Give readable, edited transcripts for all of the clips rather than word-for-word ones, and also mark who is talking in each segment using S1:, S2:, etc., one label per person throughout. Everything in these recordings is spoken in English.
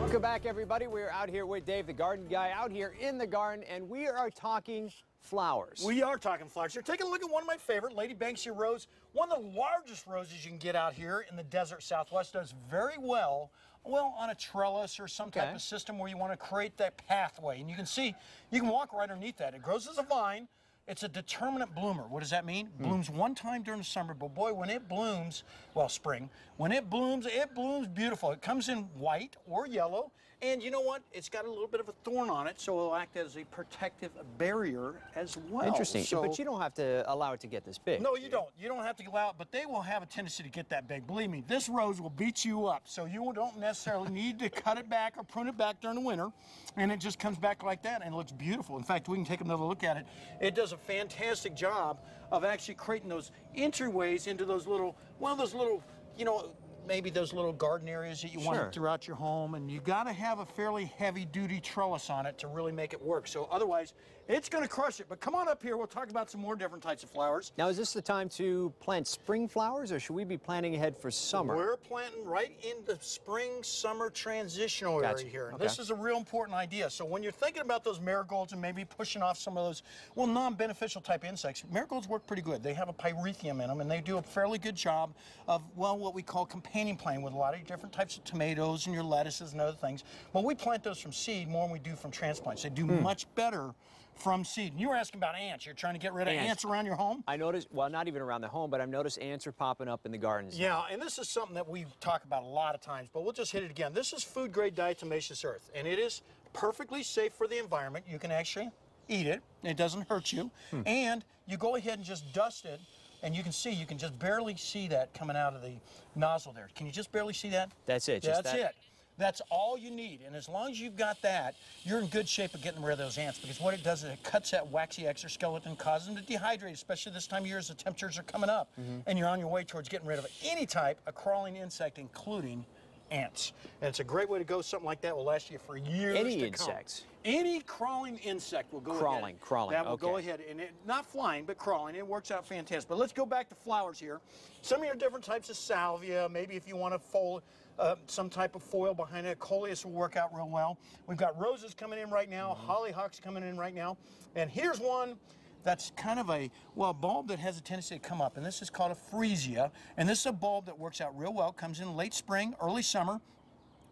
S1: Welcome back, everybody. We're out here with Dave, the garden guy, out here in the garden, and we are talking flowers.
S2: We are talking flowers. You're taking a look at one of my favorite, Lady Banksia rose. One of the largest roses you can get out here in the desert Southwest. Does very well on a trellis or some type of system where you want to create that pathway. And you can see, you can walk right underneath that. It grows as a vine. It's a determinate bloomer. What does that mean? Blooms one time during the summer, but boy, when it blooms, well, spring, when it blooms beautiful. It comes in white or yellow, and you know what? It's got a little bit of a thorn on it, so it'll act as a protective barrier as well.
S1: Interesting,
S2: so,
S1: but you don't have to allow it to get this big.
S2: No, you don't. You don't have to allow it, but they will have a tendency to get that big. Believe me, this rose will beat you up, so you don't necessarily need to cut it back or prune it back during the winter, and it just comes back like that, and it looks beautiful. In fact, we can take another look at it. It does a fantastic job of actually creating those entryways into those little, you know, maybe those little garden areas that you want throughout your home, and you got to have a fairly heavy-duty trellis on it to really make it work. So otherwise, it's going to crush it. But come on up here. We'll talk about some more different types of flowers.
S1: Now, is this the time to plant spring flowers, or should we be planting ahead for summer?
S2: We're planting right in the spring-summer transitional area here.
S1: Okay.
S2: This is a real important idea. So when you're thinking about those marigolds and maybe pushing off some of those, well, non-beneficial type insects, marigolds work pretty good. They have a pyrethrum in them, and they do a fairly good job of, well, what we call companion planting with a lot of different types of tomatoes and your lettuces and other things. But we plant those from seed more than we do from transplants. They do much better from seed. And you were asking about ants. You're trying to get rid of ants around your home?
S1: I noticed, well, not even around the home, but I've noticed ants are popping up in the gardens.
S2: Yeah, and this is something that we talk about a lot of times, but we'll just hit it again. This is food-grade diatomaceous earth, and it is perfectly safe for the environment. You can actually eat it. It doesn't hurt you. And you go ahead and just dust it, and you can see, you can just barely see that coming out of the nozzle there. Can you just barely see that?
S1: That's it.
S2: Yeah, that's it. That's all you need, and as long as you've got that, you're in good shape of getting rid of those ants, because what it does is it cuts that waxy exoskeleton, causes them to dehydrate, especially this time of year as the temperatures are coming up, and you're on your way towards getting rid of any type of crawling insect, including ants. And it's a great way to go. Something like that will last you for years to come.
S1: Any insects?
S2: Any crawling insect will go
S1: crawling,
S2: ahead.
S1: Crawling,
S2: That will go ahead, and not flying, but crawling. It works out fantastic. But let's go back to flowers here. Some of your different types of salvia, maybe if you want to fold some type of foil behind it, coleus will work out real well. We've got roses coming in right now, hollyhocks coming in right now, and here's one that's kind of a, well, bulb that has a tendency to come up, and this is called a freesia, and this is a bulb that works out real well, comes in late spring, early summer.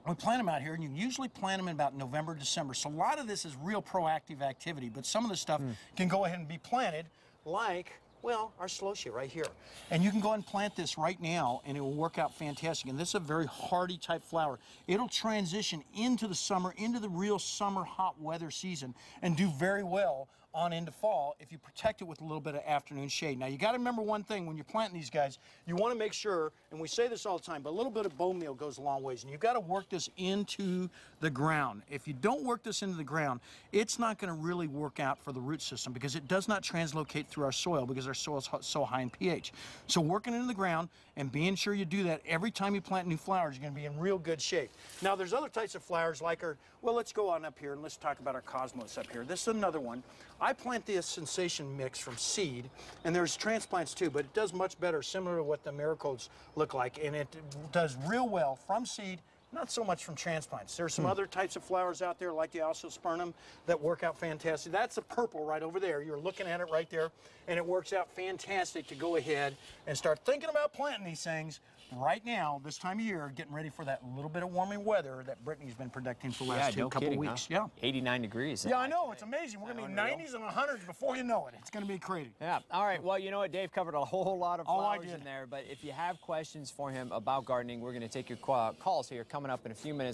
S2: We plant them out here, and you usually plant them in about November, December, so a lot of this is real proactive activity, but some of the stuff can go ahead and be planted, like, well, our celosia right here. And you can go ahead and plant this right now, and it will work out fantastic. And this is a very hardy type flower. It'll transition into the summer, into the real summer hot weather season, and do very well on into fall if you protect it with a little bit of afternoon shade. Now, you got to remember one thing when you're planting these guys. You want to make sure, and we say this all the time, but a little bit of bone meal goes a long ways, and you've got to work this into the ground. If you don't work this into the ground, it's not going to really work out for the root system, because it does not translocate through our soil, because our soil is so high in pH. So working into the ground and being sure you do that every time you plant new flowers, you're going to be in real good shape. Now, there's other types of flowers like our, well, let's go on up here and let's talk about our cosmos up here. This is another one. I plant this sensation mix from seed, and there's transplants too, but it does much better, similar to what the marigolds look like, and it does real well from seed, not so much from transplants. There's some other types of flowers out there like the Alsospermum that work out fantastic. That's a purple right over there. You're looking at it right there, and it works out fantastic to go ahead and start thinking about planting these things right now, this time of year, getting ready for that little bit of warming weather that Brittany's been predicting for the last couple weeks.
S1: Huh? Yeah, 89 degrees.
S2: Yeah, I know. It's amazing. We're going to be 90s and 100s before you know it. It's going to be crazy.
S1: Yeah. All right. Well, you know what? Dave covered a whole lot of flowers in there. But if you have questions for him about gardening, we're going to take your calls here coming up in a few minutes.